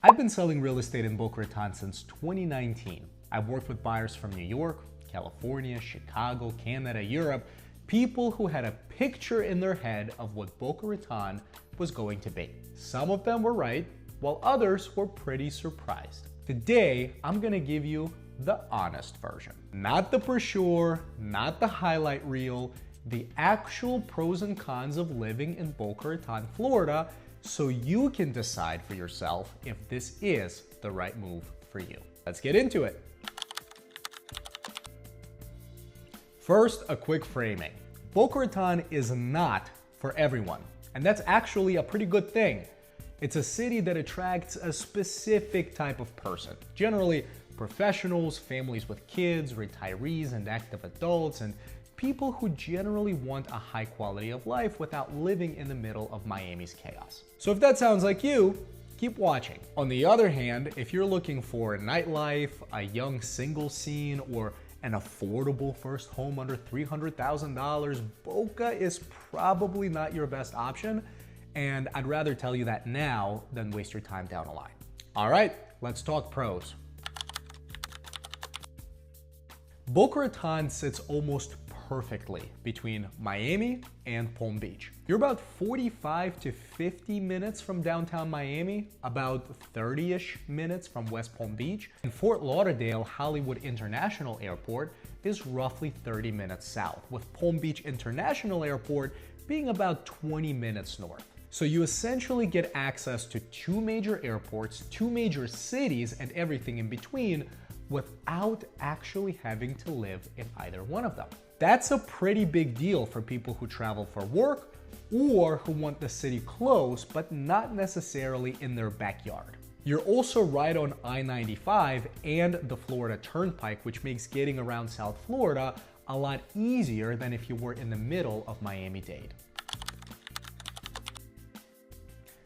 I've been selling real estate in Boca Raton since 2019. I've worked with buyers from New York, California, Chicago, Canada, Europe, people who had a picture in their head of what Boca Raton was going to be. Some of them were right, while others were pretty surprised. Today, I'm gonna give you the honest version. Not the brochure, not the highlight reel, the actual pros and cons of living in Boca Raton, Florida, so you can decide for yourself if this is the right move for you. Let's get into it. First, a quick framing. Boca Raton is not for everyone, and that's actually a pretty good thing. It's a city that attracts a specific type of person, generally professionals, families with kids, retirees and active adults, and people who generally want a high quality of life without living in the middle of Miami's chaos. So if that sounds like you, keep watching. On the other hand, if you're looking for nightlife, a young single scene, or an affordable first home under $300,000, Boca is probably not your best option, and I'd rather tell you that now than waste your time down the line. All right, let's talk pros. Boca Raton sits almost perfectly between Miami and Palm Beach. You're about 45 to 50 minutes from downtown Miami, about 30-ish minutes from West Palm Beach, and Fort Lauderdale Hollywood International Airport is roughly 30 minutes south, with Palm Beach International Airport being about 20 minutes north. So you essentially get access to two major airports, two major cities, and everything in between without actually having to live in either one of them. That's a pretty big deal for people who travel for work or who want the city close, but not necessarily in their backyard. You're also right on I-95 and the Florida Turnpike, which makes getting around South Florida a lot easier than if you were in the middle of Miami-Dade.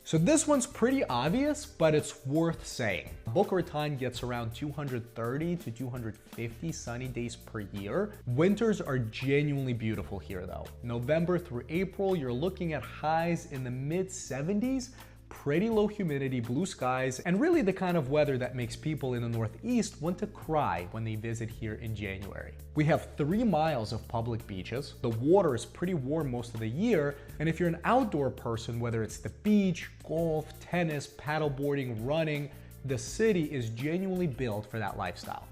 So this one's pretty obvious, but it's worth saying. Boca Raton gets around 230 to 250 sunny days per year. Winters are genuinely beautiful here though. November through April, you're looking at highs in the mid 70s, pretty low humidity, blue skies, and really the kind of weather that makes people in the Northeast want to cry when they visit here in January. We have 3 miles of public beaches. The water is pretty warm most of the year, and if you're an outdoor person, whether it's the beach, golf, tennis, paddleboarding, running, the city is genuinely built for that lifestyle.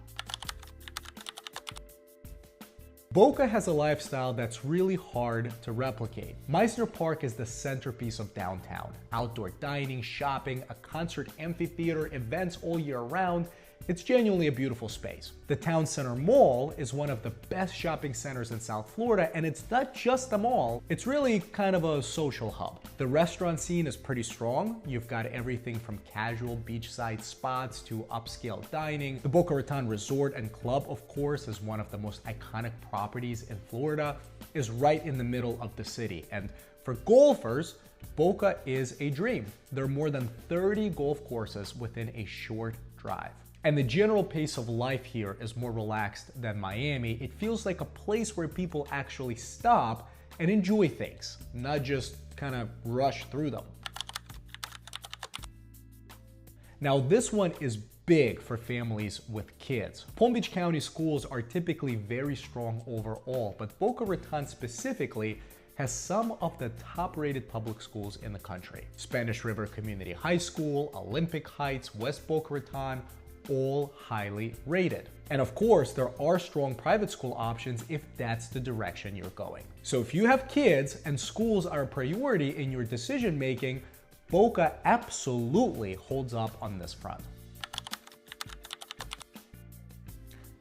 Boca has a lifestyle that's really hard to replicate. Meisner Park is the centerpiece of downtown. Outdoor dining, shopping, a concert amphitheater, events all year round. It's genuinely a beautiful space. The Town Center Mall is one of the best shopping centers in South Florida, and it's not just a mall, it's really kind of a social hub. The restaurant scene is pretty strong. You've got everything from casual beachside spots to upscale dining. The Boca Raton Resort and Club, of course, is one of the most iconic properties in Florida, is right in the middle of the city. And for golfers, Boca is a dream. There are more than 30 golf courses within a short drive. And the general pace of life here is more relaxed than Miami. It feels like a place where people actually stop and enjoy things, not just kind of rush through them. Now this one is big for families with kids. Palm Beach County schools are typically very strong overall, but Boca Raton specifically has some of the top-rated public schools in the country. Spanish River Community High School, Olympic Heights, West Boca Raton, all highly rated. And of course, there are strong private school options if that's the direction you're going. So if you have kids and schools are a priority in your decision making, Boca absolutely holds up on this front.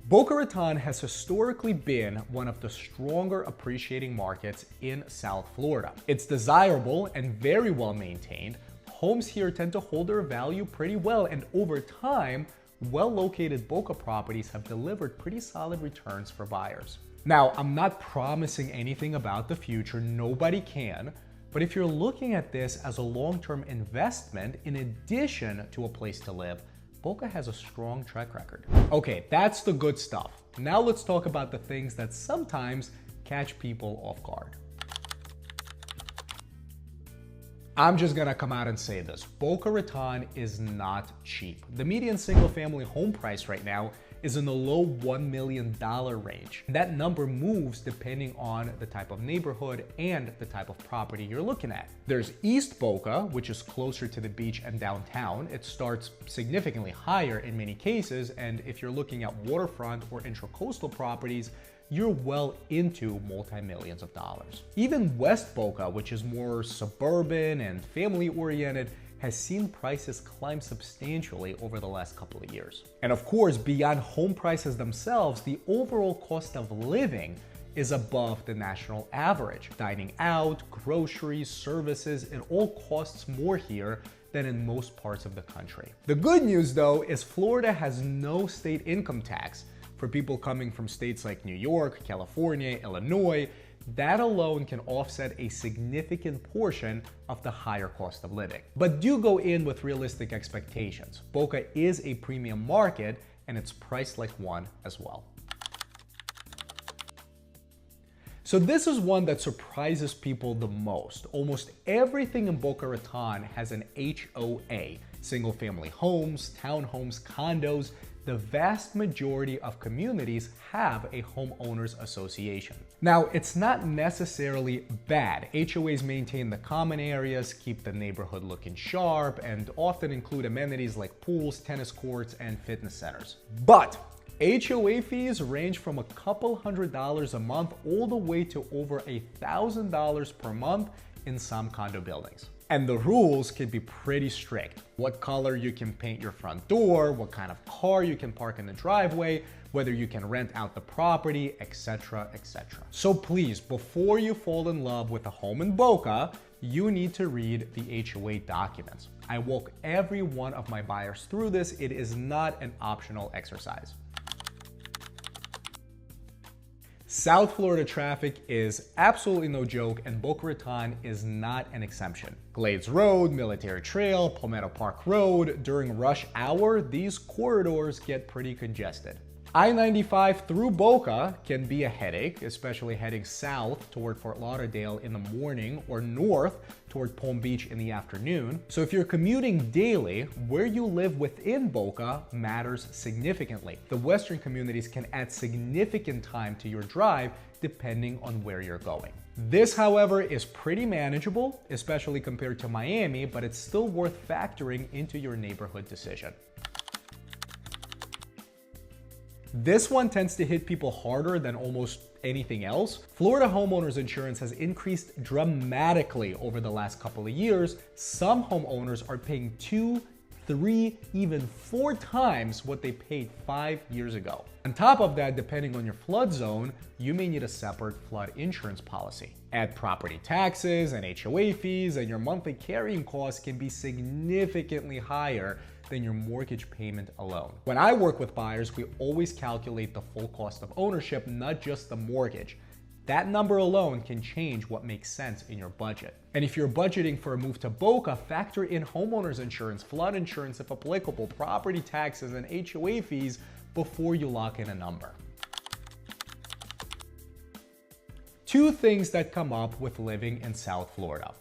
Boca Raton has historically been one of the stronger appreciating markets in South Florida. It's desirable and very well maintained. Homes here tend to hold their value pretty well, and over time, well-located Boca properties have delivered pretty solid returns for buyers. Now, I'm not promising anything about the future, nobody can, but if you're looking at this as a long-term investment in addition to a place to live, Boca has a strong track record. Okay, that's the good stuff. Now let's talk about the things that sometimes catch people off guard. I'm just gonna come out and say this. Boca Raton is not cheap. The median single-family home price right now is in the low $1 million range. That number moves depending on the type of neighborhood and the type of property you're looking at. There's East Boca, which is closer to the beach and downtown. It starts significantly higher in many cases, and if you're looking at waterfront or intracoastal properties, you're well into multi-millions of dollars. Even West Boca, which is more suburban and family-oriented, has seen prices climb substantially over the last couple of years. And of course, beyond home prices themselves, the overall cost of living is above the national average. Dining out, groceries, services, it all costs more here than in most parts of the country. The good news though is Florida has no state income tax. For people coming from states like New York, California, Illinois, that alone can offset a significant portion of the higher cost of living. But do go in with realistic expectations. Boca is a premium market and it's priced like one as well. So this is one that surprises people the most. Almost everything in Boca Raton has an HOA, single family homes, townhomes, condos. The vast majority of communities have a homeowners association. Now, it's not necessarily bad. HOAs maintain the common areas, keep the neighborhood looking sharp, and often include amenities like pools, tennis courts, and fitness centers. But HOA fees range from a couple $100s a month all the way to over $1,000 per month in some condo buildings. And the rules can be pretty strict. What color you can paint your front door, what kind of car you can park in the driveway, whether you can rent out the property, etc., etc. So please, before you fall in love with a home in Boca, you need to read the HOA documents. I walk every one of my buyers through this. It is not an optional exercise. South Florida traffic is absolutely no joke, and Boca Raton is not an exemption. Glades Road, Military Trail, Palmetto Park Road, during rush hour, these corridors get pretty congested. I-95 through Boca can be a headache, especially heading south toward Fort Lauderdale in the morning or north toward Palm Beach in the afternoon. So if you're commuting daily, where you live within Boca matters significantly. The western communities can add significant time to your drive depending on where you're going. This, however, is pretty manageable, especially compared to Miami, but it's still worth factoring into your neighborhood decision. This one tends to hit people harder than almost anything else. Florida homeowners insurance has increased dramatically over the last couple of years. Some homeowners are paying 2, 3, even 4 times what they paid 5 years ago. On top of that, depending on your flood zone, you may need a separate flood insurance policy. Add property taxes and HOA fees, and your monthly carrying costs can be significantly higher than your mortgage payment alone. When I work with buyers, we always calculate the full cost of ownership, not just the mortgage. That number alone can change what makes sense in your budget. And if you're budgeting for a move to Boca, factor in homeowners insurance, flood insurance if applicable, property taxes, and HOA fees before you lock in a number. 2 things that come up with living in South Florida.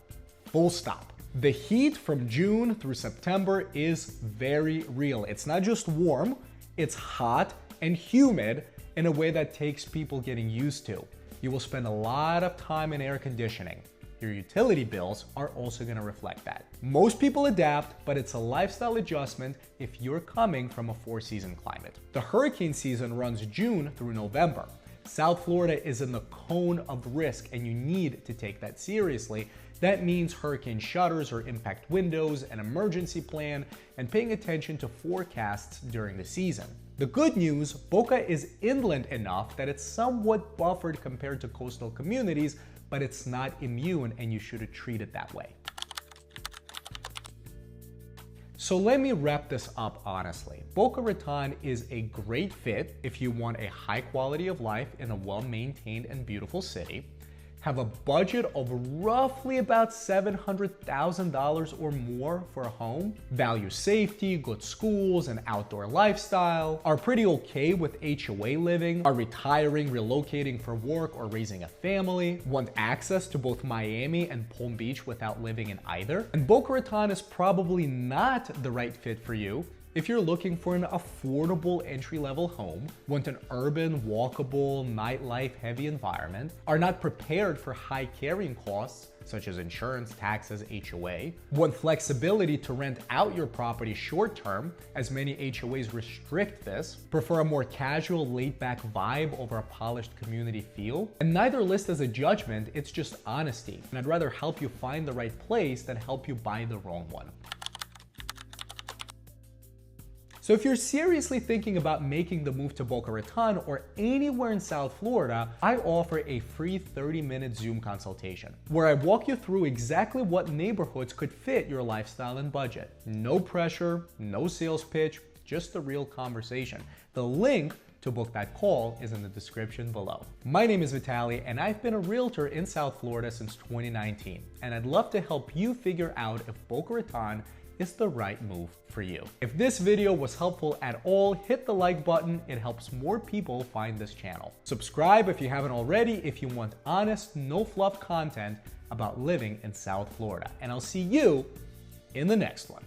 Full stop. The heat from June through September is very real. It's not just warm, it's hot and humid in a way that takes people getting used to. You will spend a lot of time in air conditioning. Your utility bills are also going to reflect that. Most people adapt, but it's a lifestyle adjustment if you're coming from a 4-season climate. The hurricane season runs June through November. South Florida is in the cone of risk, and you need to take that seriously. That means hurricane shutters or impact windows, an emergency plan, and paying attention to forecasts during the season. The good news, Boca is inland enough that it's somewhat buffered compared to coastal communities, but it's not immune, and you should treat it that way. So let me wrap this up honestly. Boca Raton is a great fit if you want a high quality of life in a well-maintained and beautiful city. have a budget of roughly about $700,000 or more for a home, value safety, good schools, and outdoor lifestyle, are pretty okay with HOA living, are retiring, relocating for work, or raising a family, want access to both Miami and Palm Beach without living in either, and Boca Raton is probably not the right fit for you if you're looking for an affordable entry-level home, want an urban, walkable, nightlife-heavy environment, are not prepared for high carrying costs such as insurance, taxes, HOA, want flexibility to rent out your property short-term, as many HOAs restrict this, prefer a more casual, laid-back vibe over a polished community feel, and neither list is a judgment, it's just honesty, and I'd rather help you find the right place than help you buy the wrong one. So if you're seriously thinking about making the move to Boca Raton or anywhere in South Florida, I offer a free 30-minute Zoom consultation where I walk you through exactly what neighborhoods could fit your lifestyle and budget. No pressure, no sales pitch, just a real conversation. The link to book that call is in the description below. My name is Vitaliy, and I've been a realtor in South Florida since 2019, and I'd love to help you figure out if Boca Raton is the right move for you. If this video was helpful at all, hit the like button. It helps more people find this channel. Subscribe if you haven't already if you want honest, no fluff content about living in South Florida. And I'll see you in the next one.